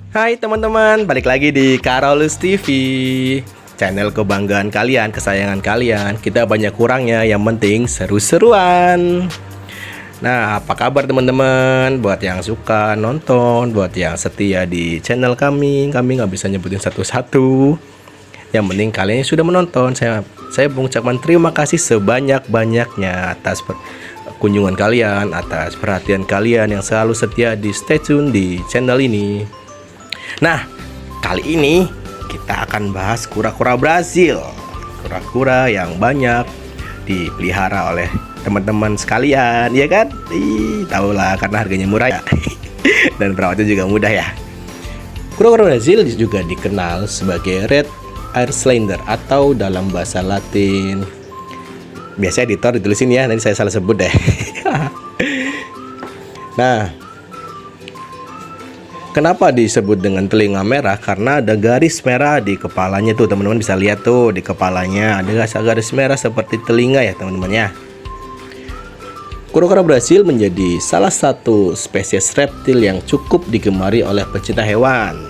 Hai teman-teman, balik lagi di Karolus TV, channel kebanggaan kalian, kesayangan kalian. Kita banyak kurangnya, yang penting seru-seruan. Nah, apa kabar teman-teman? Buat yang suka nonton, buat yang setia di channel kami nggak bisa nyebutin satu-satu. Yang penting kalian sudah menonton. Saya mengucapkan terima kasih sebanyak-banyaknya atas kunjungan kalian, atas perhatian kalian yang selalu setia di stay tune di channel ini. Nah, kali ini kita akan bahas kura-kura Brazil. Kura-kura yang banyak dipelihara oleh teman-teman sekalian, ya kan? Tahulah karena harganya murah ya. Dan perawatnya juga mudah ya. Kura-kura Brazil juga dikenal sebagai Red Ayrslinger atau dalam bahasa Latin, biasanya editor ditulisin ya, nanti saya salah sebut deh. Nah, kenapa disebut dengan telinga merah? Karena ada garis merah di kepalanya tuh, teman-teman bisa lihat tuh di kepalanya ada garis merah seperti telinga ya teman-teman ya. Kura-kura Brazil menjadi salah satu spesies reptil yang cukup digemari oleh pecinta hewan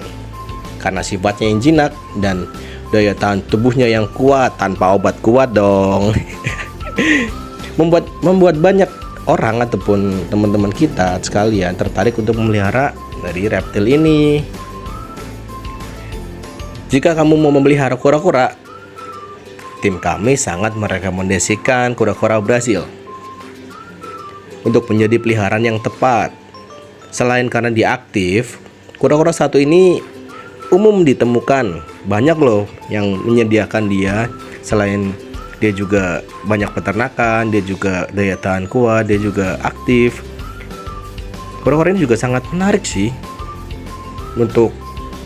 karena sifatnya yang jinak dan daya tahan tubuhnya yang kuat, tanpa obat kuat dong. membuat banyak orang ataupun teman-teman kita sekalian tertarik untuk memelihara dari reptil ini. Jika kamu mau memelihara kura-kura, tim kami sangat merekomendasikan kura-kura Brazil untuk menjadi peliharaan yang tepat. Selain karena dia aktif, kura-kura satu ini umum ditemukan banyak loh yang menyediakan dia. Selain dia juga banyak peternakan, dia juga daya tahan kuat, dia juga aktif. Kura-kura ini juga sangat menarik sih. Untuk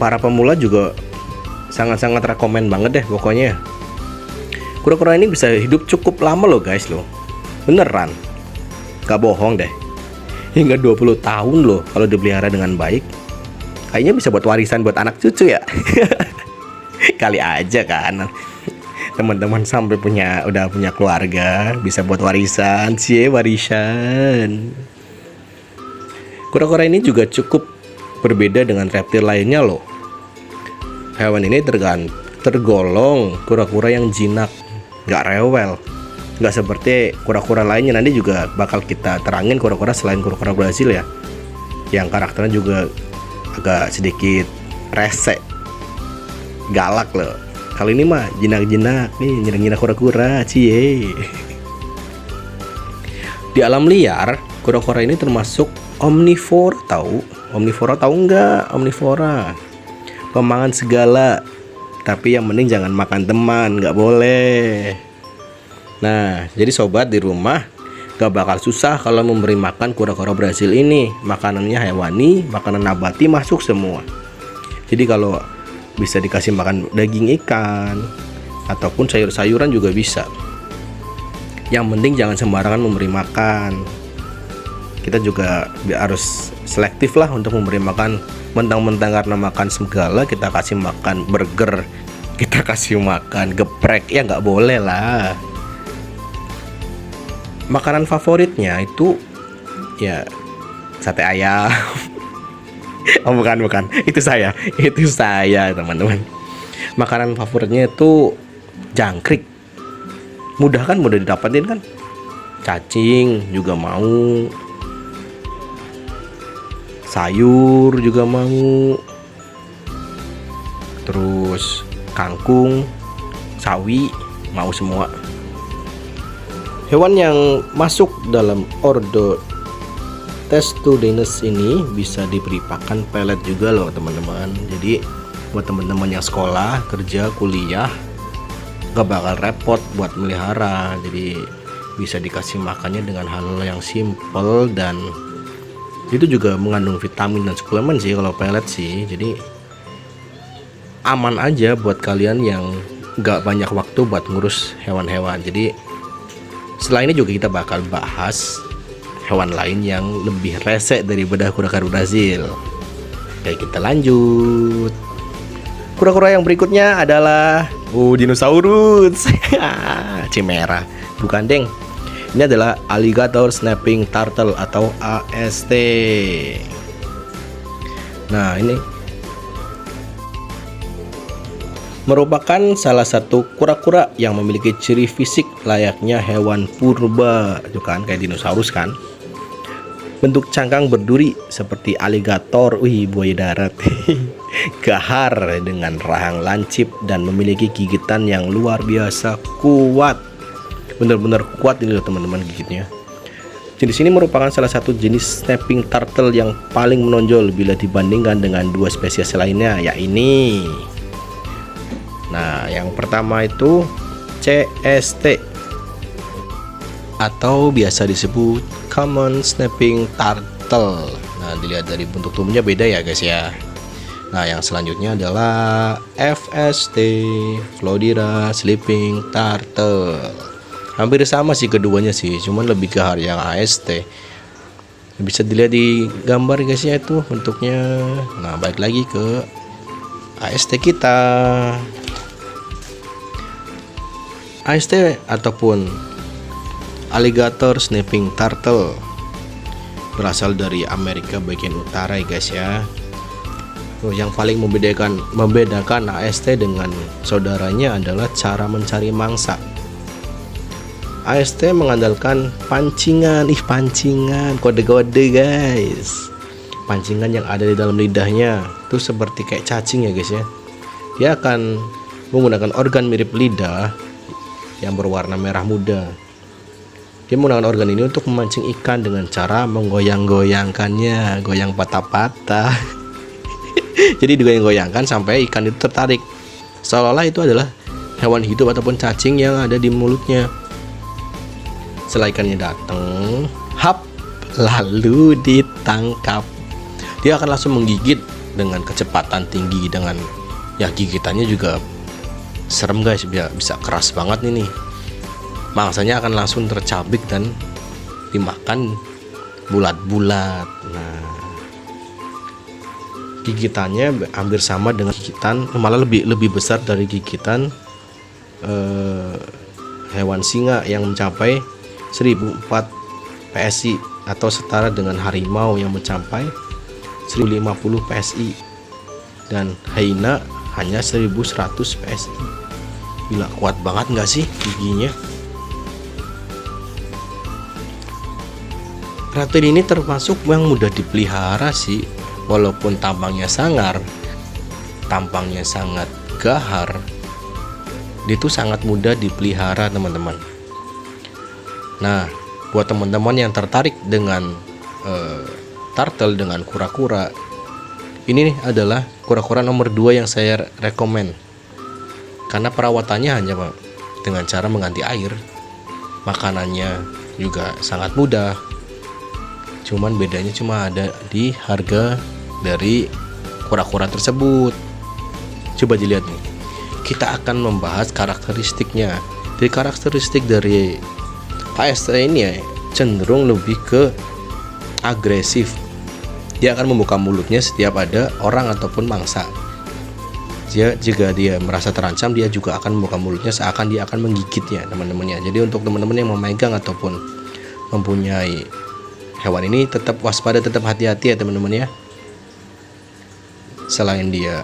para pemula juga sangat-sangat rekomen banget deh pokoknya. Kura-kura ini bisa hidup cukup lama loh guys loh. Beneran, gak bohong deh. Hingga 20 tahun loh kalau dipelihara dengan baik. Kayaknya bisa buat warisan buat anak cucu ya. Kali aja kan teman-teman sampai udah punya keluarga, bisa buat warisan sih, warisan. Kura-kura ini juga cukup berbeda dengan reptil lainnya loh. Hewan ini tergolong kura-kura yang jinak, gak rewel. Gak seperti kura-kura lainnya, nanti juga bakal kita terangin kura-kura selain kura-kura Brazil ya, yang karakternya juga agak sedikit rese, galak loh. Kalau ini mah jinak-jinak nih, nyerang-nyerang kura-kura cie. Di alam liar, kura-kura ini termasuk omnivora, omnivora tahu nggak? Omnivora, pemakan segala. Tapi yang penting jangan makan teman, nggak boleh. Nah, jadi sobat di rumah gak bakal susah kalau memberi makan kura-kura Brazil ini. Makanannya hewani, makanan nabati masuk semua. Jadi kalau bisa dikasih makan daging ikan ataupun sayur-sayuran juga bisa. Yang penting jangan sembarangan memberi makan. Kita juga harus selektif lah untuk memberi makan. Mentang-mentang karena makan segala kita kasih makan burger, kita kasih makan geprek, ya nggak boleh lah. Makanan favoritnya itu ya sate ayam. Oh bukan, itu saya teman-teman. Makanan favoritnya itu jangkrik. Mudah didapatin kan. Cacing juga mau, sayur juga mau, terus kangkung, sawi mau semua. Hewan yang masuk dalam ordo Testudines ini bisa diberi pakan pelet juga loh teman-teman. Jadi buat teman-teman yang sekolah, kerja, kuliah gak bakal repot buat melihara. Jadi bisa dikasih makannya dengan hal yang simple, dan itu juga mengandung vitamin dan suplemen sih kalau pelet sih. Jadi aman aja buat kalian yang gak banyak waktu buat ngurus hewan-hewan. Jadi setelah ini juga kita bakal bahas hewan lain yang lebih rese daripada kura-kura Brazil. Oke, kita lanjut. Kura-kura yang berikutnya adalah dinosaurus. Chimera. Bukan deng. Ini adalah Alligator Snapping Turtle atau AST. Nah, ini merupakan salah satu kura-kura yang memiliki ciri fisik layaknya hewan purba, itu kan kayak dinosaurus kan. Bentuk cangkang berduri seperti aligator, buaya darat. Gahar dengan rahang lancip dan memiliki gigitan yang luar biasa kuat. Benar-benar kuat ini loh teman-teman gigitnya. Jenis ini merupakan salah satu jenis snapping turtle yang paling menonjol bila dibandingkan dengan dua spesies lainnya, yakni. Nah, yang pertama itu CST atau biasa disebut common snapping turtle. Nah, dilihat dari bentuk tubuhnya beda ya guys ya. Nah, yang selanjutnya adalah FST, Florida sleeping turtle. Hampir sama sih keduanya sih, cuman lebih ke yang AST. Bisa dilihat di gambar guys ya itu bentuknya. Nah, balik lagi ke AST kita. AST ataupun alligator snapping turtle berasal dari Amerika bagian utara ya guys ya. Yang paling membedakan AST dengan saudaranya adalah cara mencari mangsa. AST mengandalkan pancingan, kode-kode guys. Pancingan yang ada di dalam lidahnya itu seperti kayak cacing ya guys ya. Dia akan menggunakan organ mirip lidah yang berwarna merah muda. Dia menggunakan organ ini untuk memancing ikan dengan cara menggoyang-goyangkannya, goyang patah-patah. Jadi digoyang-goyangkan sampai ikan itu tertarik, seolah-olah itu adalah hewan hidup ataupun cacing yang ada di mulutnya. Setelah ikannya datang, lalu ditangkap. Dia akan langsung menggigit dengan kecepatan tinggi, dengan gigitannya juga serem guys, bisa keras banget nih. Mangsanya akan langsung tercabik dan dimakan bulat-bulat. Nah, gigitannya hampir sama dengan gigitan, malah lebih besar dari gigitan hewan singa yang mencapai 1004 PSI atau setara dengan harimau yang mencapai 1050 PSI, dan hyena hanya 1100 PSI. Gila, kuat banget nggak sih giginya? Ratu ini termasuk yang mudah dipelihara sih, walaupun tampangnya sangat gahar. Dia itu sangat mudah dipelihara teman-teman. Nah, buat teman-teman yang tertarik dengan turtle, dengan kura-kura, ini adalah kura-kura nomor 2 yang saya rekomen. Karena perawatannya hanya dengan cara mengganti air, makanannya juga sangat mudah. Cuman bedanya cuma ada di harga dari kura-kura tersebut. Coba dilihat nih. Kita akan membahas karakteristiknya. Jadi karakteristik dari AST ini cenderung lebih ke agresif. Dia akan membuka mulutnya setiap ada orang ataupun mangsa. Jika dia merasa terancam, dia juga akan membuka mulutnya seakan dia akan menggigitnya teman-temannya. Jadi untuk teman-teman yang memegang ataupun mempunyai hewan ini, tetap waspada, tetap hati-hati ya teman-teman ya. Selain dia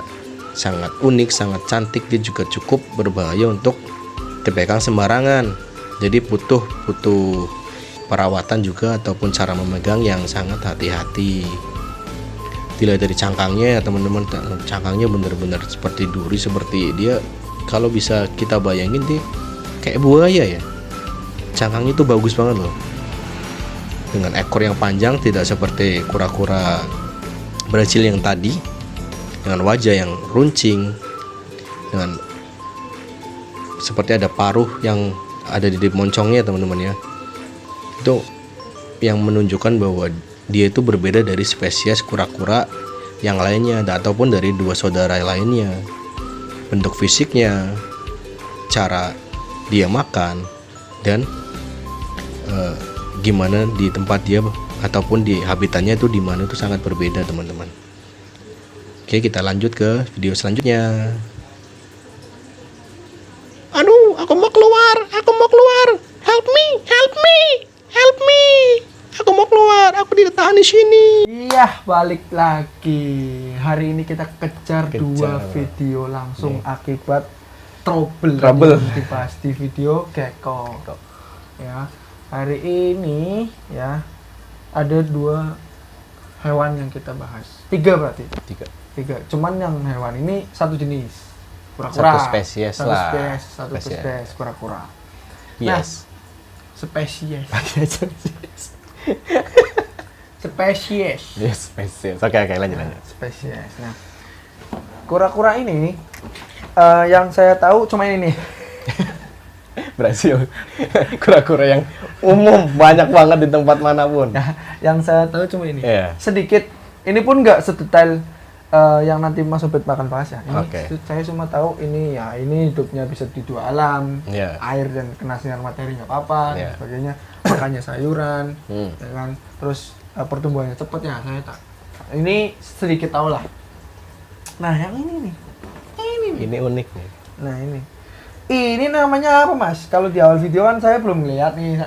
sangat unik, sangat cantik, dia juga cukup berbahaya untuk dipegang sembarangan. Jadi butuh perawatan juga ataupun cara memegang yang sangat hati-hati. Dilihat dari cangkangnya ya teman-teman, cangkangnya benar-benar seperti duri, seperti dia kalau bisa kita bayangin dia kayak buaya ya. Cangkangnya itu bagus banget loh. Dengan ekor yang panjang, tidak seperti kura-kura Brasil yang tadi, dengan wajah yang runcing, dengan seperti ada paruh yang ada di moncongnya teman-teman ya. Itu yang menunjukkan bahwa dia itu berbeda dari spesies kura-kura yang lainnya ataupun dari dua saudara lainnya. Bentuk fisiknya, cara dia makan, dan gimana di tempat dia ataupun di habitatnya itu di mana itu sangat berbeda teman-teman. Oke, kita lanjut ke video selanjutnya. Aduh, aku mau keluar, help me, aku mau keluar, aku ditahan di sini. Iya, balik lagi. Hari ini kita kejar 2 video langsung akibat trouble yang dibahas di video gecko. Ya, hari ini ya ada 2 hewan yang kita bahas. 3 berarti. 3. Cuman yang hewan ini satu jenis. Kura-kura. Satu spesies kura-kura. Yes. Spesies. Yes, spesies. Oke, lanjut. Spesies. Nah, kura-kura ini yang saya tahu cuma ini nih. Brasil. Kura-kura yang umum banyak banget di tempat manapun. Nah, yang saya tahu cuma ini. Yeah. Sedikit. Ini pun nggak sedetail yang nanti Mas Ubed bakal bahas ya. Ini saya cuma tahu ini hidupnya bisa di 2 alam. Yeah. Air dan kena sinar materi nggak apa-apa dan sebagainya. Makannya sayuran, ya kan. Terus pertumbuhannya cepat ya, saya tak. Ini sedikit tahu lah. Nah, yang ini nih. Ini unik nih. Nah, ini namanya apa, Mas? Kalau di awal video kan saya belum lihat nih.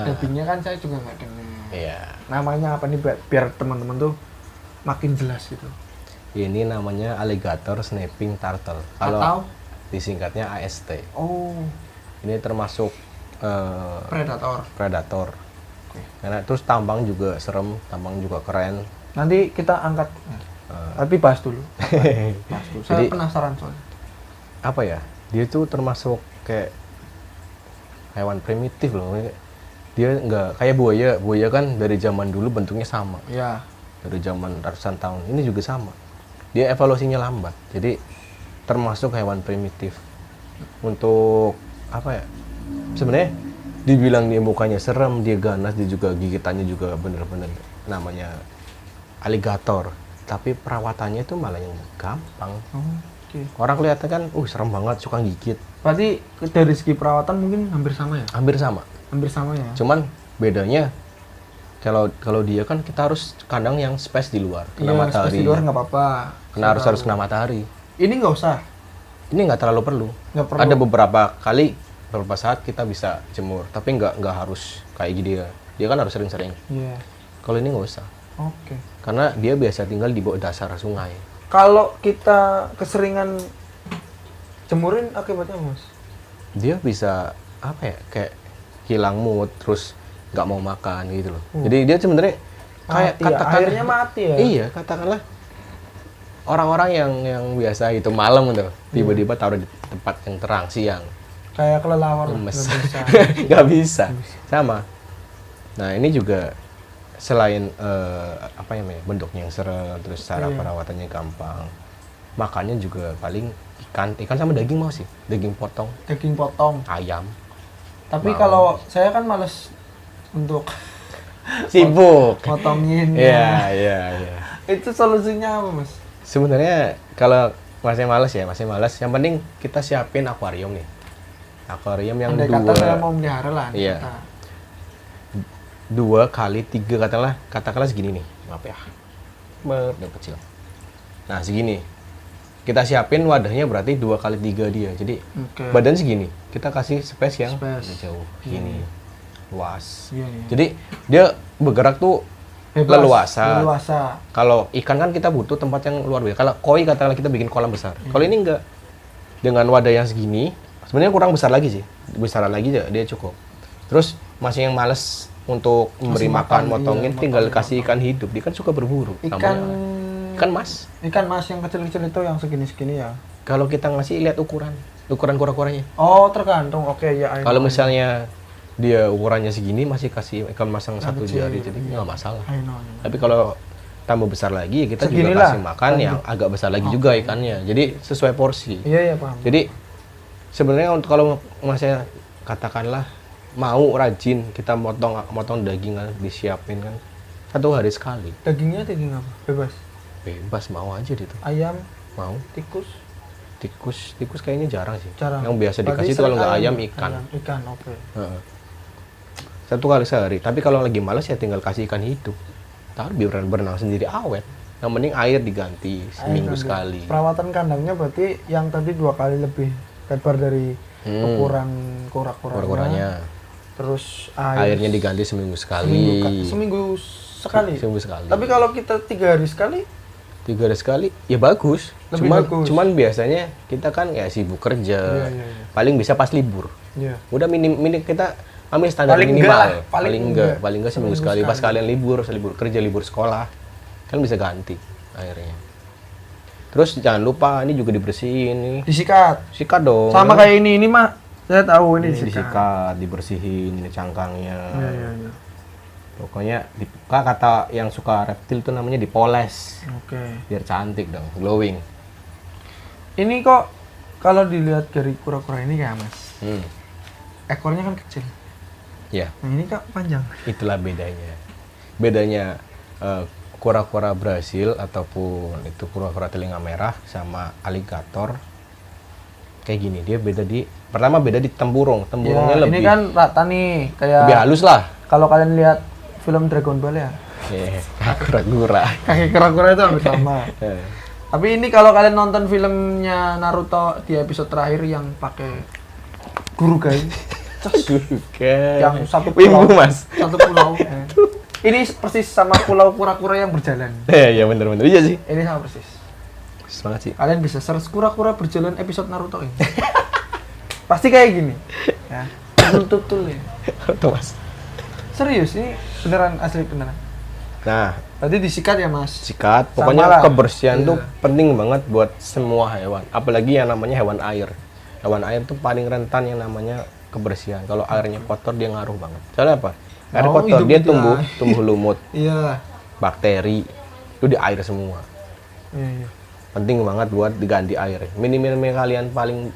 Dubbingnya kan saya juga nggak dengar. Iya. Namanya apa nih biar teman-teman tuh makin jelas gitu. Ini namanya alligator snapping turtle. Kalau disingkatnya AST. Oh. Ini termasuk predator. Karena terus tambang juga serem, tambang juga keren. Nanti kita angkat. Tapi bahas dulu. Saya Jadi, penasaran soalnya. Apa ya? Dia tuh termasuk kayak hewan primitif loh. Dia nggak kayak buaya. Buaya kan dari zaman dulu bentuknya sama. Iya. Dari zaman ratusan tahun. Ini juga sama. Dia evolusinya lambat. Jadi termasuk hewan primitif. Untuk apa ya? Sebenarnya dibilang dia mukanya serem, dia ganas, dia juga gigitannya juga bener-bener namanya alligator. Tapi perawatannya itu malah yang gampang. Orang kelihatan kan, serem banget, suka gigit. Berarti dari segi perawatan mungkin hampir sama ya? Hampir sama ya. Cuman bedanya kalau dia kan kita harus kandang yang space di luar, kena matahari. Space di luar nggak apa-apa. Harus kena matahari. Ini nggak usah. Ini nggak terlalu perlu. Ada beberapa saat kita bisa jemur, tapi nggak harus kayak gini ya. Dia kan harus sering-sering. Iya. Kalau ini nggak usah. Oke. Karena dia biasa tinggal di bawah dasar sungai. Kalau kita keseringan jemurin akibatnya, Mas? Dia bisa apa ya? Kayak hilang mood, terus nggak mau makan gitu loh. Jadi dia sebenarnya kayak airnya mati ya. Iya, katakanlah orang-orang yang biasa itu malam tuh, tiba-tiba taruh di tempat yang terang siang. Kayak kelelawar. Nggak bisa. Sama. Nah, ini juga selain bentuknya yang serem, terus cara perawatannya gampang, makannya juga paling ikan sama daging mau sih, daging potong, ayam. Tapi kalau saya kan males untuk sibuk potongin. Iya. Itu solusinya apa, Mas? Sebenarnya kalau masih males, yang penting kita siapin akuarium nih. Akuarium yang andai 2 kata saya mau melihara lah. Iya. 2 kali 3 katakanlah segini nih, maaf ya, yang kecil. Nah segini, kita siapin wadahnya berarti 2 kali 3 dia. Jadi badan segini, kita kasih space yang jauh, gini, luas. Jadi dia bergerak tuh leluasa. Kalau ikan kan kita butuh tempat yang luar biasa. Kalau koi katakanlah kita bikin kolam besar. Kalau ini enggak, dengan wadah yang segini, sebenarnya kurang besar lagi sih, besaran lagi dia cukup. Terus masih yang males untuk memberi makan, motongin, tinggal kasih ikan hidup. Dia kan suka berburu. Ikan mas yang kecil-kecil itu yang segini-segini ya. Kalau kita ngasih lihat ukuran kura-kuranya. Oh, tergantung. Oke, ya. Kalau misalnya dia ukurannya segini, masih kasih ikan mas yang 1 jari, jadi nggak masalah. Tapi kalau tambah besar lagi, kita juga kasih makan yang agak besar lagi juga ikannya. Jadi sesuai porsi. Iya, paham. Jadi sebenarnya untuk kalau masnya katakanlah mau rajin, kita motong daging kan, disiapin kan 1 hari sekali. Dagingnya daging apa? Bebas mau aja gitu. Ayam? Mau. Tikus kayaknya jarang sih. Yang biasa dikasih itu kalau nggak ayam, ikan. Ikan, oke. 1 kali sehari. Tapi kalau lagi malas ya tinggal kasih ikan hidup. Taruh biar berenang sendiri awet. Yang penting air diganti seminggu sekali. Perawatan kandangnya berarti yang tadi 2 kali lebih lebar dari ukuran kura-kuranya. Terus airnya diganti seminggu sekali. Seminggu sekali. Seminggu sekali. Tapi kalau kita 3 hari sekali 3 hari sekali ya bagus. Lebih bagus. Cuman biasanya kita kan ya sibuk kerja. Iya. Paling bisa pas libur. Iya. Udah minim kita ambil standar Paling minimal. enggak lah, paling enggak seminggu sekali. Pas kalian libur kerja, libur sekolah, kan bisa ganti airnya. Terus jangan lupa ini juga dibersihin nih. Disikat. Sikat dong. Sama kayak ini mah. Saya tahu ini disikat, dibersihin ini cangkangnya. Iya. Pokoknya kata yang suka reptil itu namanya dipoles. Oke. Biar cantik dong, glowing. Ini kok kalau dilihat dari kura-kura ini kayak Mas. Ekornya kan kecil. Ya, Nah, ini kok panjang. itulah bedanya. Bedanya kura-kura Brasil ataupun itu kura-kura telinga merah sama aligator. Kayak gini, dia pertama beda di tempurungnya lebih. Ini kan rata nih, kayak lebih halus lah. Kalau kalian lihat film Dragon Ball ya, Kura-kura. kaki kura-kura itu hampir sama. Tapi ini kalau kalian nonton filmnya Naruto di episode terakhir yang pakai guru guys, yang satu pulau, Mas. satu pulau. Ini persis sama pulau kura-kura yang berjalan. Iya bener iya sih. Ini sama persis. Semangat sih. Kalian bisa search kura-kura berjalan episode Naruto ini. Pasti kayak gini. Ya, tutul ya. Tuh Mas. Serius ini beneran asli beneran. Nah, Tadi disikat ya Mas. sikat. Sama Pokoknya lah. kebersihan tuh Iya. penting banget buat semua hewan. Apalagi yang namanya hewan air. Hewan air tuh paling rentan yang namanya kebersihan. Kalau airnya kotor dia ngaruh banget. Soalnya apa? Air kotor hidup dia dia. tumbuh lumut, Iya. bakteri. Itu di air semua. Iya. Penting banget buat diganti air. Minimal kalian paling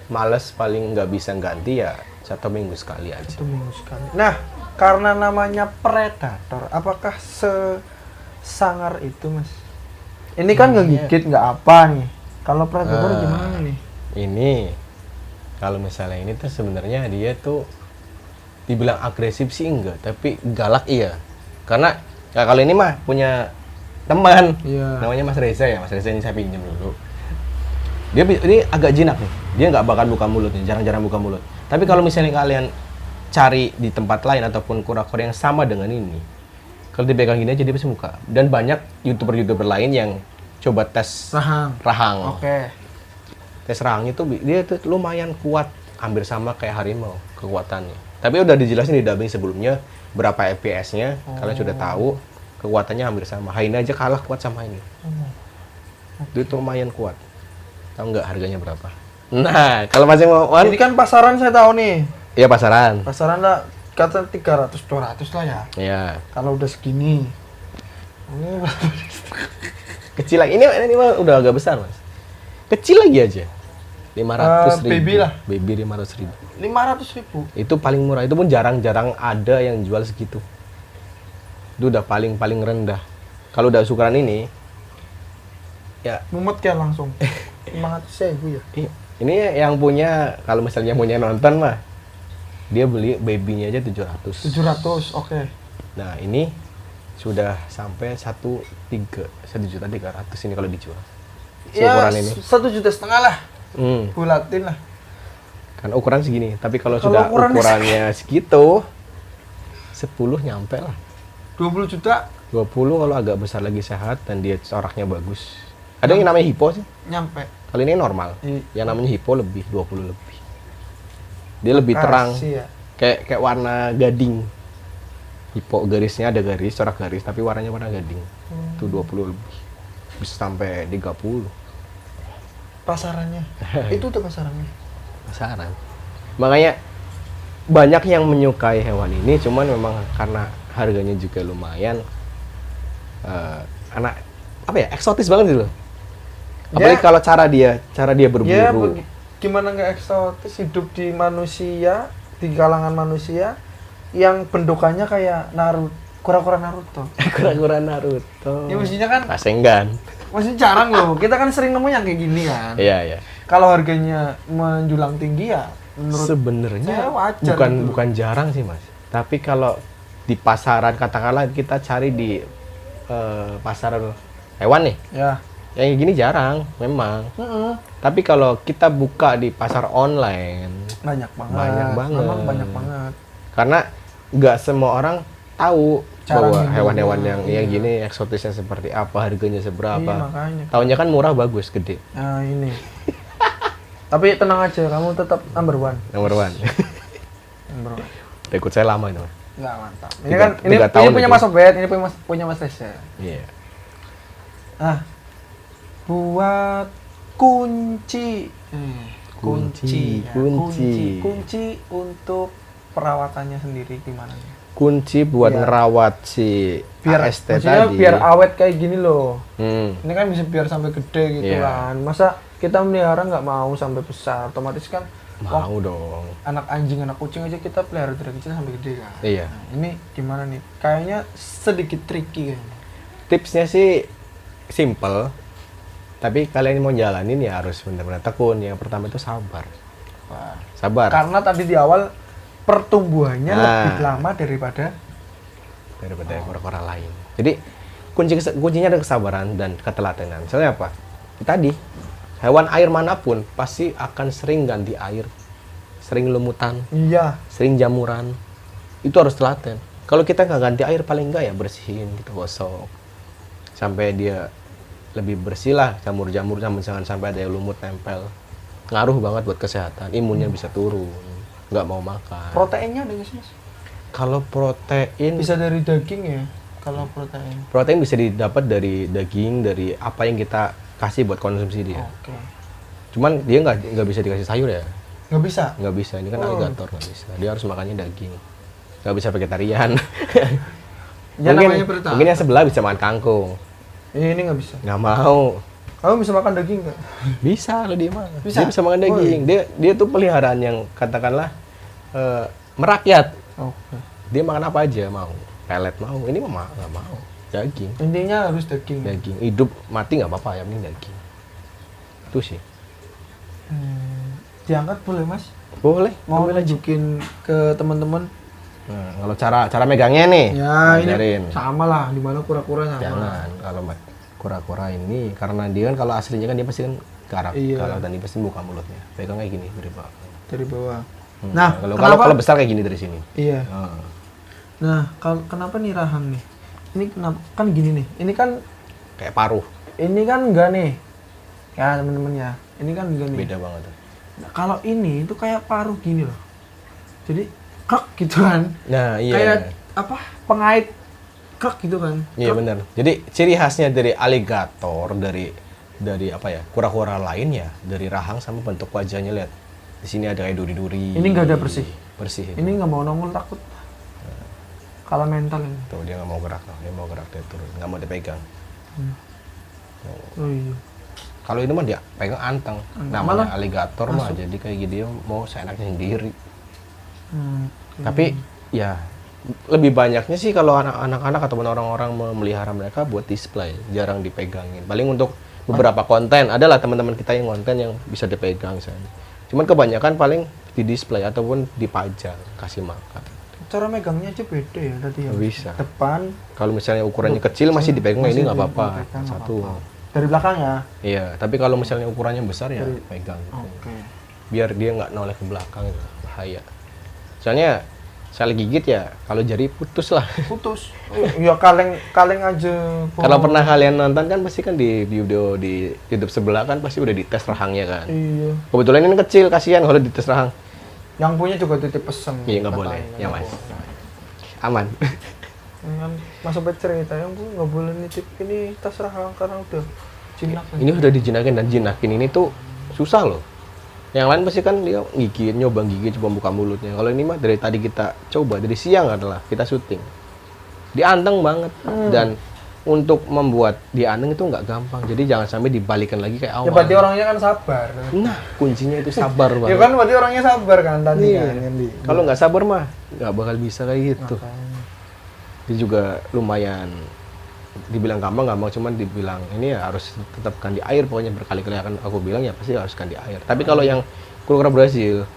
males, paling nggak bisa ganti ya 1 minggu sekali aja. 1 minggu sekali. Nah, karena namanya predator, apakah sesangar itu Mas? Ini kan nggak gigit, nggak apa nih. Kalau predator gimana nih? Ini kalau misalnya ini tuh sebenarnya dia tuh dibilang agresif sih enggak, tapi galak iya. Karena ya kalau ini mah punya teman, Iya. namanya Mas Reza ya. Mas Reza ini saya pinjam dulu. Ini agak jinak nih. Dia nggak bakal buka mulutnya, jarang-jarang buka mulut. Tapi kalau misalnya kalian cari di tempat lain ataupun kura-kura yang sama dengan ini, kalau dipegang gini aja dia bisa buka. Dan banyak youtuber lain yang coba tes rahang. Oke. Tes rahang itu dia tuh lumayan kuat, hampir sama kayak harimau kekuatannya. Tapi udah dijelasin di dubbing sebelumnya berapa FPS-nya, kalian sudah tahu kekuatannya hampir sama. Hyena aja kalah kuat sama ini. Dia tuh lumayan kuat. Tahu nggak harganya berapa? Nah, kalau masih mau Ini kan pasaran saya tahu nih. iya pasaran. Pasaran lah kata 300-200 lah ya. Iya. Kalau udah segini. Ini Kecil lagi. Ini mah udah agak besar, Mas. Kecil lagi aja. 500.000. baby lah. Baby 500.000. 500.000. Itu paling murah. Itu pun jarang-jarang ada yang jual segitu. Itu udah paling rendah. Kalau udah ukuran ini, ya Mumet kan langsung. 500.000 ya. ini yang punya, kalau misalnya punya nonton mah, dia beli babynya aja 700. 700, oke. Nah ini sudah sampai 1.300.000 ini kalau dijual. Ya, Seukuran ini. 1,5 juta lah. Bulatin lah. Kan ukuran segini, tapi kalau Kalau sudah ukurannya ukurannya segitu, 10 nyampe lah. 20 juta 20 kalau agak besar lagi sehat dan dia coraknya bagus. Ada yang namanya hipo sih. nyampe. Kali ini normal. Iya. Yang namanya hipo lebih 20 lebih. Dia lebih terang. Kasih ya. Kayak warna gading. Hipo garisnya ada garis, corak garis, tapi warnanya warna gading. Itu 20 lebih. Bisa sampai 30. Pasarannya. Itu udah pasarannya. Pasaran. Makanya banyak yang menyukai hewan ini, cuman memang karena harganya juga lumayan anak apa ya, eksotis banget gitu loh. Apalagi kalau cara dia berburu. Ya, gimana nggak eksotis hidup di manusia, di kalangan manusia yang bentukannya kayak kura-kura Naruto. Kura-kura Naruto. Ya mestinya kan Rasengan. masih jarang loh. Kita kan sering nemu yang kayak gini kan. Iya, iya. Kalau harganya menjulang tinggi ya menurut Sebenarnya saya wajar gitu. bukan jarang sih, Mas. Tapi kalau di pasaran, katakanlah kita cari di pasar hewan nih, Ya. yang gini jarang memang. Tapi kalau kita buka di pasar online, Banyak banget. Banyak banget. Memang banyak banget. karena nggak semua orang tahu Cara bahwa milihnya, hewan-hewan yang iya. gini eksotisnya seperti apa, harganya Iya, seberapa. makanya. Tahunnya kan murah bagus, gede. Nah, ini. Tapi tenang aja, kamu tetap number one. Nomor one. Number one. Ikut saya lama itu. Mas. Enggak, mantap. Ini Tiga- kan ini 3 tahun punya itu. Mas Obet, ini punya Mas Reza. Iya. Ah. Buat kunci. Kunci, ya. kunci. Kunci untuk perawatannya sendiri gimana nih? Kunci buat Biar- ngerawat si Biar AST maksudnya tadi. biar awet kayak gini loh. Hmm. Ini kan bisa biar sampai gede gitu Iya. kan. Masa kita melihara nggak mau sampai besar, otomatis kan Mau dong. anak anjing, anak kucing aja kita pelihara dari kecil sampai gede kan. Iya. Nah, ini gimana nih? Kayaknya sedikit tricky kayaknya. Tipsnya sih simple. Tapi kalian mau jalanin ya harus benar-benar tekun. Yang pertama itu sabar. Wah. Sabar. Karena tadi di awal pertumbuhannya Nah. lebih lama daripada Daripada kura-kura lain. Jadi kuncinya ada kesabaran dan ketelatenan. Soalnya apa? Tadi hewan air manapun pasti akan sering ganti air, sering lumutan, iya. sering jamuran. Itu harus telaten. Kalau kita nggak ganti air paling nggak ya bersihin, kita gosok sampai dia lebih bersih lah, jamur-jamur jangan sampai ada yang lumut nempel. Ngaruh banget buat kesehatan, imunnya bisa turun, nggak mau makan. Proteinnya ada nggak sih, Mas? Kalau protein Bisa dari daging ya? Kalau protein. protein bisa didapat dari daging, dari apa yang kita kasih buat konsumsi dia. Oke. Cuman dia nggak bisa dikasih sayur ya, Nggak bisa? nggak bisa. Ini kan Oh. alligator nggak bisa. Dia harus makannya daging. Nggak bisa vegetarian. Ya namanya bertahan. mungkin yang sebelah bisa makan kangkung. Ini nggak bisa. Nggak mau. Kamu bisa makan daging nggak? Bisa lo dia mah. Bisa? Dia bisa makan Oh, daging. Dia tuh peliharaan yang katakanlah merakyat. Oke. Dia makan apa aja mau. Pelet mau. Ini mah nggak mau. Daging. Intinya harus daging. Daging. Hidup mati nggak apa-apa, yang penting daging. Itu sih. Diangkat boleh, Mas? Boleh. Mau ambil aja. nunjukin ke teman-teman? Nah, kalau cara megangnya nih. Ya, ajarin. ini sama lah. Dimana kura-kura sama. Jangan kalau kura-kura ini karena dia kan kalau aslinya kan dia pasti kan garap. Iya. Kalau dan dia pasti buka mulutnya. Pegang kayak gini dari bawah. Dari bawah. Hmm. Nah, kalau besar kayak gini dari sini. Iya. Ah. Nah, kenapa nih rahang nih? Ini kenapa kan gini nih? Ini kan Kayak paruh. ini kan enggak nih. Ya, teman-teman ya. Ini kan enggak nih. Beda banget. Nah, kalau ini itu kayak paruh gini loh. Jadi krek gitu kan. Nah, iya. Kayak apa? Pengait krek gitu kan. Iya Krek. benar. Jadi ciri khasnya dari alligator, dari apa ya, kura-kura lain ya, dari rahang sama bentuk wajahnya, lihat. Di sini ada kayak duri-duri. Ini nggak ada bersih. Bersih. Ini nggak mau nongol takut. Kalah mental ini. Tuh dia nggak mau gerak, dia mau gerak dia turun, nggak mau dipegang. Oh iya. Kalau ini mah dia pegang anteng. Malah Namanya alligator mah jadi kayak gitu dia mau seenaknya sendiri. Tapi ya lebih banyaknya sih kalau anak-anak ataupun orang-orang memelihara mereka buat display, jarang dipegangin. Paling untuk beberapa konten, adalah teman-teman kita yang konten yang bisa dipegang misalnya. Cuman kebanyakan paling di display ataupun dipajang, kasih makan. Cara megangnya aja beda ya tadi ya. Nggak bisa. Depan. Kalau misalnya ukurannya kecil masih dipegang, Masih ini nggak apa-apa. dipegang, nggak Satu. apa-apa. Dari belakang ya. Iya, tapi kalau misalnya ukurannya besar ya pegang. Oke. Biar dia nggak noleh ke belakang gitu, bahaya. Soalnya saya gigit ya, kalau jari putus lah. Putus. Ya kaleng aja. Kalau pernah kalian nonton kan pasti kan di video di YouTube sebelah kan pasti udah dites rahangnya kan. Iya. Kebetulan ini kecil, kasihan kalau dites rahang. Yang punya juga titip pesen. Iya nggak boleh, katanya, ya nggak mas. boleh. Aman. Kan Mas Sobat cerita yang gue nggak boleh nitip ini tas rahang karena udah jinak. Ini udah dijinakin dan jinakin ini tuh susah loh. Yang lain pasti kan dia gigit, nyoba gigit, coba buka mulutnya. Kalau ini mah dari tadi kita coba, dari siang adalah kita syuting. Dianteng banget. Dan untuk membuat dianteng itu nggak gampang. Jadi jangan sampai dibalikan lagi kayak awal. Ya berarti orangnya kan sabar. Nah, kuncinya itu sabar Ya banget. kan berarti orangnya sabar kan tadi Iya. kan. Kalau nggak sabar mah nggak bakal bisa kayak gitu. Makanya. Dia juga lumayan dibilang gampang, cuman dibilang ini ya harus tetap ganti air pokoknya berkali-kali akan aku bilang ya pasti harus ganti air. Tapi kalau yang kura-kura Brazil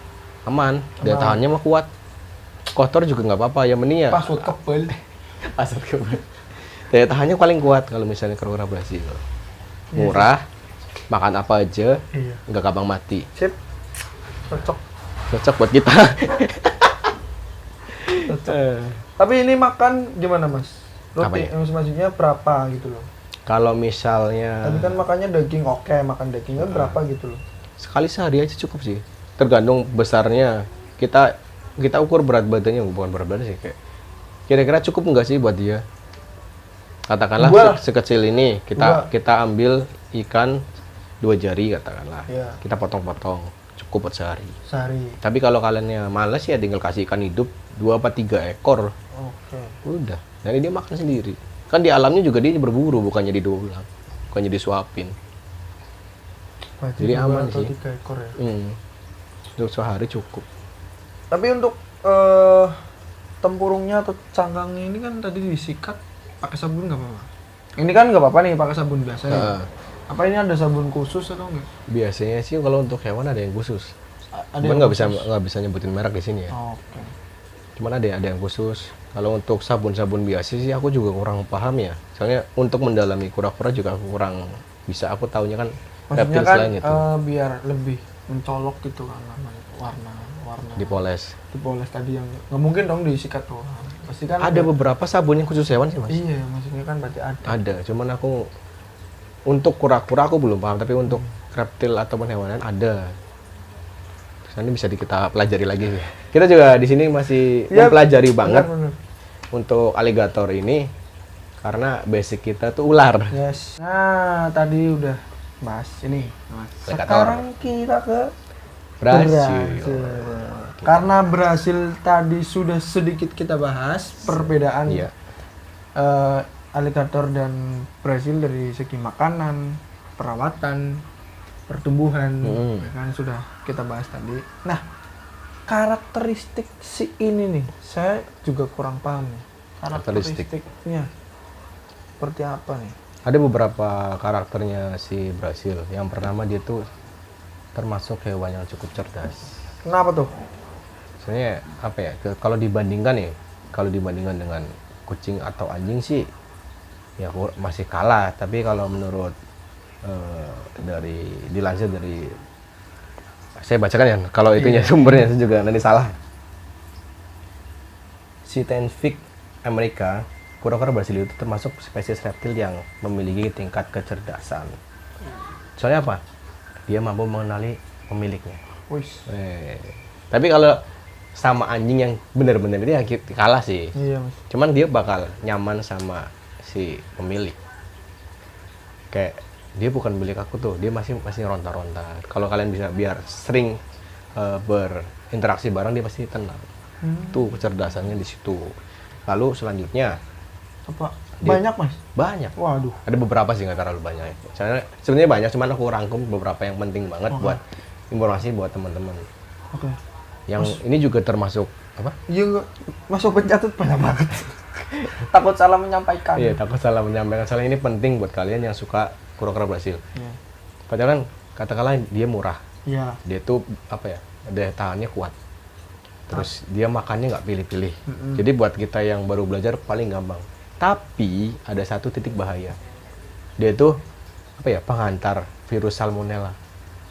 aman, daya tahannya mah kuat. Kotor juga nggak apa-apa, ya mending ya Password kebel. pasar kebal. Daya tahannya paling kuat kalau misalnya kura-kura Brazil. Murah, makan apa aja, Iya. nggak gampang mati. Sip. Cocok. Cocok buat kita. Tapi ini makan gimana mas? Apa Roti, ya? maksudnya berapa gitu loh? Kalau misalnya Tadi kan makannya daging, oke, makan dagingnya berapa gitu loh? sekali sehari aja cukup sih. Tergantung besarnya. Kita ukur berat badannya, bukan berat badan sih, kayak kira-kira cukup nggak sih buat dia? Katakanlah Dua. sekecil ini Dua. kita ambil ikan 2 jari katakanlah. Iya. Kita potong-potong, cukup buat sehari. Sehari. Tapi kalau kaliannya males ya tinggal kasih ikan hidup 2 apa 3 ekor. Oke. Udah. Dan dia makan sendiri. Kan di alamnya juga dia berburu, bukannya didolang. Bukannya disuapin. Berarti Jadi 2 aman atau sih. 3 ekor ya. Untuk sehari cukup. Tapi untuk tempurungnya atau canggangnya ini kan tadi disikat pakai sabun nggak apa-apa? Ini kan nggak apa-apa nih pakai sabun biasa ya. Heeh. Apa ini ada sabun khusus atau enggak? Biasanya sih kalau untuk hewan ada yang khusus. Ada Cuman yang nggak bisa nyebutin merek di sini ya. Oke. Cuman ada yang khusus. Kalau untuk sabun-sabun biasa sih aku juga kurang paham ya. Soalnya untuk mendalami kura-kura juga aku kurang bisa. Aku taunya kan Maksudnya reptil kan selain itu. biar lebih mencolok gitu kan warna Dipoles. dipoles tadi yang nggak mungkin dong disikat doang. Pasti kan Ada beberapa sabun yang khusus hewan sih mas. Iya, maksudnya kan berarti ada. Ada. Cuman aku untuk kura-kura aku belum paham. Tapi untuk reptil ataupun hewanan ada. Nanti bisa kita pelajari lagi sih. Kita juga di sini masih Ya, mempelajari banget Benar. untuk aligator ini karena basic kita tuh ular. Yes. Nah, tadi udah bahas ini. Mas. Alligator. Sekarang kita ke Brasil. Karena Brasil tadi sudah sedikit kita bahas perbedaan Iya. alligator dan Brasil dari segi makanan, perawatan, pertumbuhan, ya kan sudah kita bahas tadi. Nah, karakteristik si ini nih, saya juga kurang paham nih. Karakteristik. Karakteristiknya seperti apa nih? Ada beberapa karakternya si Brasil. Yang pertama dia tuh termasuk hewan yang cukup cerdas. Kenapa tuh? Soalnya apa ya? Kalau dibandingkan dengan kucing atau anjing sih ya masih kalah. Tapi kalau menurut dilansir dari saya bacakan ya. Kalau itunya sumbernya saya juga nanti salah. Scientific Amerika, kura-kura Brasil itu termasuk spesies reptil yang memiliki tingkat kecerdasan. Soalnya apa? Dia mampu mengenali pemiliknya. Wis. Tapi kalau sama anjing yang benar-benar ini ya kalah sih. Iya, Mas. Cuman dia bakal nyaman sama si pemilik. Kayak dia bukan milik aku tuh, dia masih ronta-ronta. Kalau kalian bisa biar sering berinteraksi bareng dia pasti tenang. Tuh kecerdasannya di situ. Lalu selanjutnya Apa? Banyak, Mas? banyak. Waduh. Ada beberapa sih nggak terlalu banyak. Sebenarnya banyak, cuman aku rangkum beberapa yang penting banget buat informasi buat teman-teman. Oke. Yang ini juga termasuk apa? Iya enggak masuk pencatat banyak banget. Takut salah menyampaikan. Iya, takut salah menyampaikan. Soalnya ini penting buat kalian yang suka kura-kura Brasil. Iya. Padahal kan katakanlah dia murah. Iya. Dia tuh apa ya? Daya tahannya kuat. Terus dia makannya nggak pilih-pilih. Jadi buat kita yang baru belajar paling gampang. Tapi ada satu titik bahaya. Dia tuh apa ya? Penghantar virus salmonella.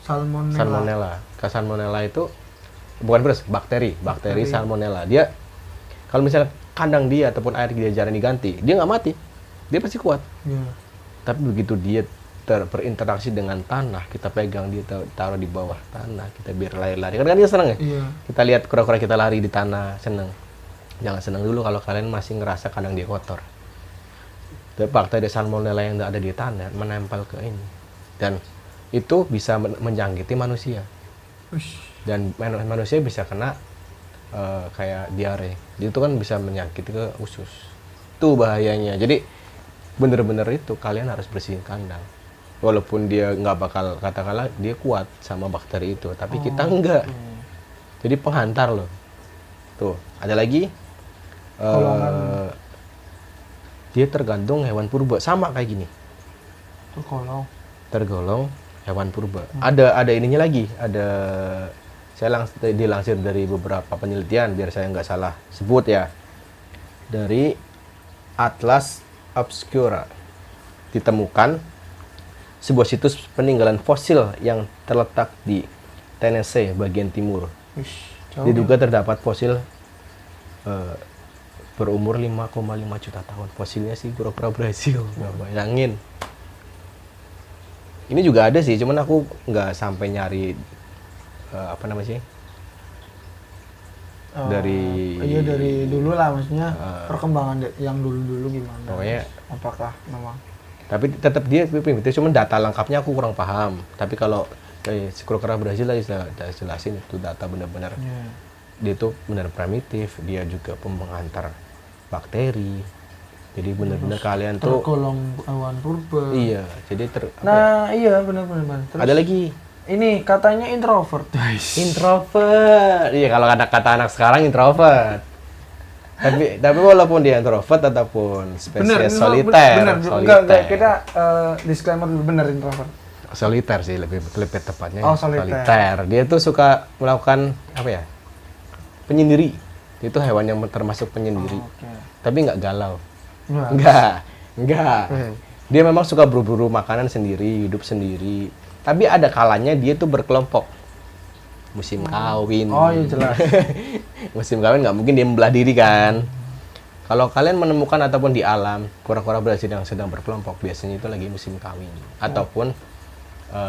Salmonella. Salmonella itu bukan virus, bakteri salmonella. Dia kalau misalnya kandang dia ataupun air dia jarang diganti, dia nggak mati, dia pasti kuat. Iya. Tapi begitu dia berinteraksi dengan tanah, kita pegang dia taruh di bawah tanah, kita biar lari-lari, kan dia seneng ya. Iya. Kita lihat kura-kura kita lari di tanah, seneng. Jangan seneng dulu kalau kalian masih ngerasa kandang dia kotor. Bakteri salmonella yang ada di tanah menempel ke ini, dan itu bisa menjangkiti manusia. Ush. Dan manusia bisa kena kayak diare. Itu kan bisa menyakiti ke usus. Itu bahayanya. Jadi bener-bener itu kalian harus bersihin kandang. Walaupun dia nggak bakal katakanlah dia kuat sama bakteri itu, tapi kita enggak. Jadi penghantar loh. Tuh, ada lagi dia tergantung hewan purba sama kayak gini. Tuh kolong. Tergolong hewan purba. Ada ininya lagi, saya dilansir dari beberapa penelitian biar saya nggak salah sebut ya. Dari Atlas Obscura ditemukan sebuah situs peninggalan fosil yang terletak di Tennessee bagian timur. Ush. Jauh. Diduga terdapat fosil eh, berumur 5,5 juta tahun. Fosilnya sih kura-kura Brasil. Nggak bayangin. Ini juga ada sih, cuman aku nggak sampai nyari apa namanya sih? Iya dari dulu lah, maksudnya perkembangan yang dulu gimana. Pokoknya apakah memang. tapi tetap dia primitif, cuman data lengkapnya aku kurang paham. Tapi kalau kayak si kura-kura Brasil tadi saya jelasin itu data benar-benar dia itu benar primitif, dia juga pengantar bakteri. Jadi benar-benar kalian tuh tergolong hewan purba. iya, jadi iya benar-benar. Ada lagi ini katanya introvert, guys. introvert. Iya, kalau kata anak sekarang introvert. Tapi walaupun dia introvert ataupun spesies soliter. Enggak, kita disclaimer dulu, bener introvert. Soliter sih lebih tepatnya. Soliter. Dia tuh suka melakukan apa ya? Penyendiri. Dia itu hewan yang termasuk penyendiri. Tapi nggak galau. Enggak. Dia memang suka berburu makanan sendiri, hidup sendiri. Tapi ada kalanya dia tuh berkelompok. Musim kawin. Oh iya jelas. Musim kawin nggak mungkin dia membelah diri kan. Kalau kalian menemukan ataupun di alam kura-kura Brasil yang sedang berkelompok, biasanya itu lagi musim kawin. Ataupun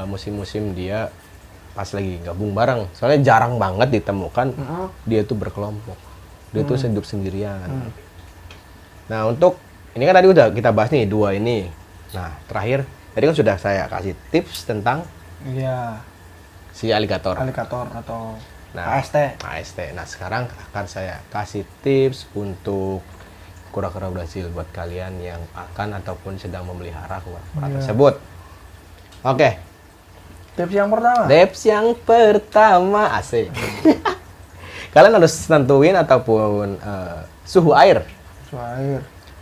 musim-musim dia pas lagi gabung bareng. Soalnya jarang banget ditemukan dia tuh berkelompok. Dia tuh hidup sendirian. Nah, untuk ini kan tadi udah kita bahas nih dua ini. Nah, terakhir tadi kan sudah saya kasih tips tentang si aligator atau AST. Nah, sekarang akan saya kasih tips untuk kura-kura Brasil buat kalian yang akan ataupun sedang memelihara kura-kura tersebut. Oke. Tips yang pertama asik. Kalian harus tentuin ataupun suhu air.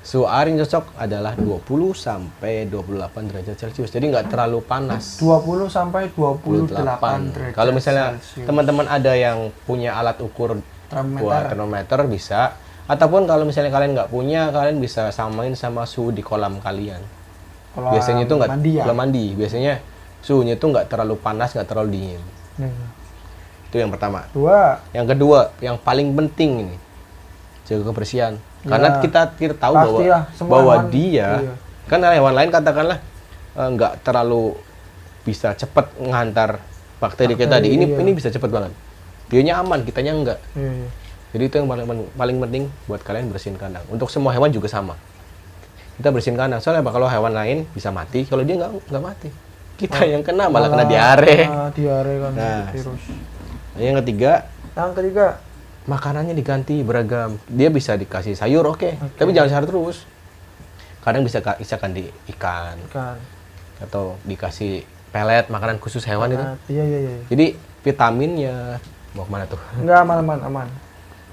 Suhu air yang cocok adalah 20 sampai 28 derajat Celcius. Jadi nggak terlalu panas. 20 sampai 28 derajat. Kalau misalnya teman-teman ada yang punya alat ukur termometer bisa. Ataupun kalau misalnya kalian nggak punya, kalian bisa samain sama suhu di kolam kalian. Biasanya itu nggak kolam mandi. Biasanya suhunya itu nggak terlalu panas, nggak terlalu dingin. Itu yang pertama. Yang kedua, yang paling penting ini, jaga kebersihan. Karena kita tahu bahwa dia kan hewan lain katakanlah nggak terlalu bisa cepat ngantar bakteri kita tadi. Ini bisa cepat banget. Dianya aman, kitanya enggak. Jadi itu yang paling penting buat kalian bersihin kandang. Untuk semua hewan juga sama. Kita bersihin kandang. Soalnya kalau hewan lain bisa mati, kalau dia nggak mati. Kita yang kena malah kena diare. Diare kan virus. Yang ketiga, makanannya diganti beragam. Dia bisa dikasih sayur, oke. Tapi jangan sayur terus. Kadang bisa di ikan. Atau dikasih pelet, makanan khusus hewan itu. Iya. Jadi vitaminnya mau kemana tuh? Enggak, aman.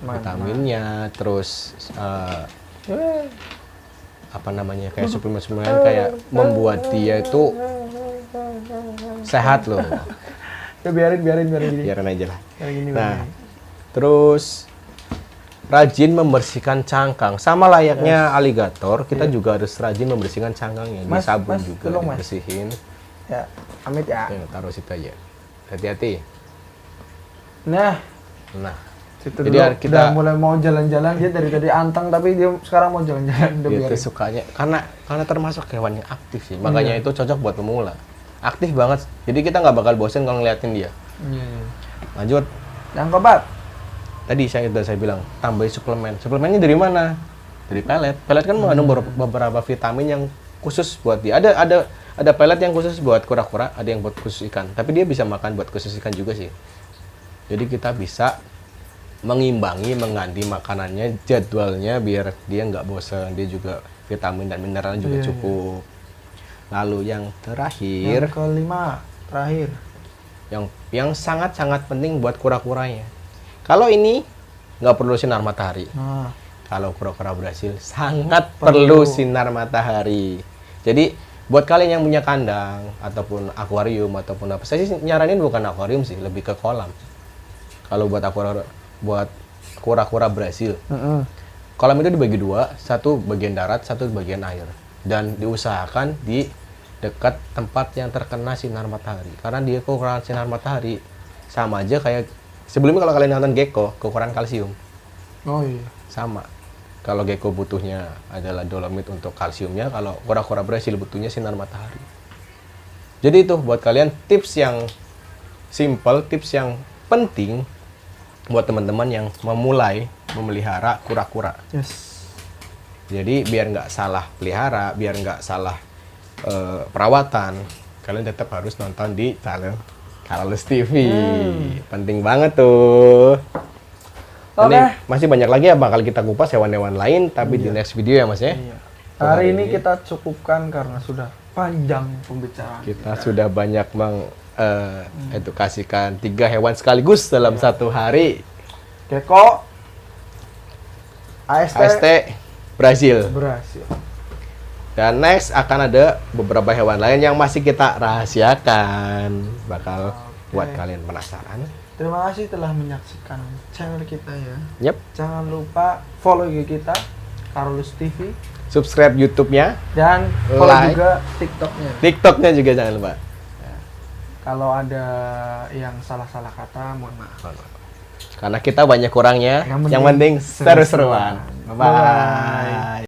Vitaminnya, terus apa namanya, kayak suplemen kayak membuat dia itu sehat loh. Ya biarin gini. Biarin aja lah. Nah, terus rajin membersihkan cangkang. Sama layaknya aligator, kita juga harus rajin membersihkan cangkangnya. Di sabun juga dibersihin. Ya, amit ya. Taruh situ aja. Hati-hati. Nah. Jadi kita udah mulai mau jalan-jalan, dia dari tadi anteng tapi dia sekarang mau jalan-jalan. Dia tuh sukanya karena termasuk hewan yang aktif sih. Makanya itu cocok buat pemula. Aktif banget. Jadi kita nggak bakal bosen kalau ngeliatin dia. Lanjut. Yang keempat. Tadi saya bilang tambahin suplemen. Suplemennya dari mana? Dari pelet. Pelet kan mengandung beberapa vitamin yang khusus buat dia. Ada pelet yang khusus buat kura-kura, ada yang buat khusus ikan. Tapi dia bisa makan buat khusus ikan juga sih. Jadi kita bisa mengganti makanannya, jadwalnya biar dia nggak bosan. Dia juga vitamin dan mineralnya juga cukup. Lalu yang terakhir, yang kelima, yang sangat-sangat penting buat kura-kuranya. Kalau ini nggak perlu sinar matahari. Kalau kura-kura Brasil sangat perlu sinar matahari. Jadi buat kalian yang punya kandang ataupun akuarium ataupun apa, saya sih nyaranin bukan akuarium sih, lebih ke kolam. Kalau buat kura-kura Brasil, kolam itu dibagi dua, satu bagian darat, satu bagian air. Dan diusahakan di dekat tempat yang terkena sinar matahari. Karena dia kekurangan sinar matahari sama aja kayak sebelumnya kalau kalian nonton gecko, kekurangan kalsium. Oh iya. Sama. Kalau gecko butuhnya adalah dolomit untuk kalsiumnya, kalau kura-kura Brasil butuhnya sinar matahari. Jadi itu buat kalian tips yang simple, tips yang penting buat teman-teman yang memulai memelihara kura-kura. Yes. Jadi biar nggak salah pelihara, biar nggak salah perawatan, kalian tetap harus nonton di channel Carolus TV. Penting banget tuh. Oke. Ini masih banyak lagi ya bakal kita kupas hewan-hewan lain, tapi di next video ya Mas ya. Iya. Hari ini kita cukupkan karena sudah panjang pembicaraan. Kita sudah banyak edukasikan 3 hewan sekaligus dalam satu hari. Gecko, AST, AST Brasil. berhasil. Dan next akan ada beberapa hewan lain yang masih kita rahasiakan. Bakal buat kalian penasaran. Terima kasih telah menyaksikan channel kita ya. Yep. Jangan lupa follow IG kita, Carolus TV, Subscribe YouTube-nya, dan follow Like. juga TikTok-nya. TikTok-nya juga jangan lupa. Kalau ada yang salah-salah kata, mohon maaf. Karena kita banyak kurangnya, Yang yang penting penting seru-seruan. seru-seruan. Bye-bye.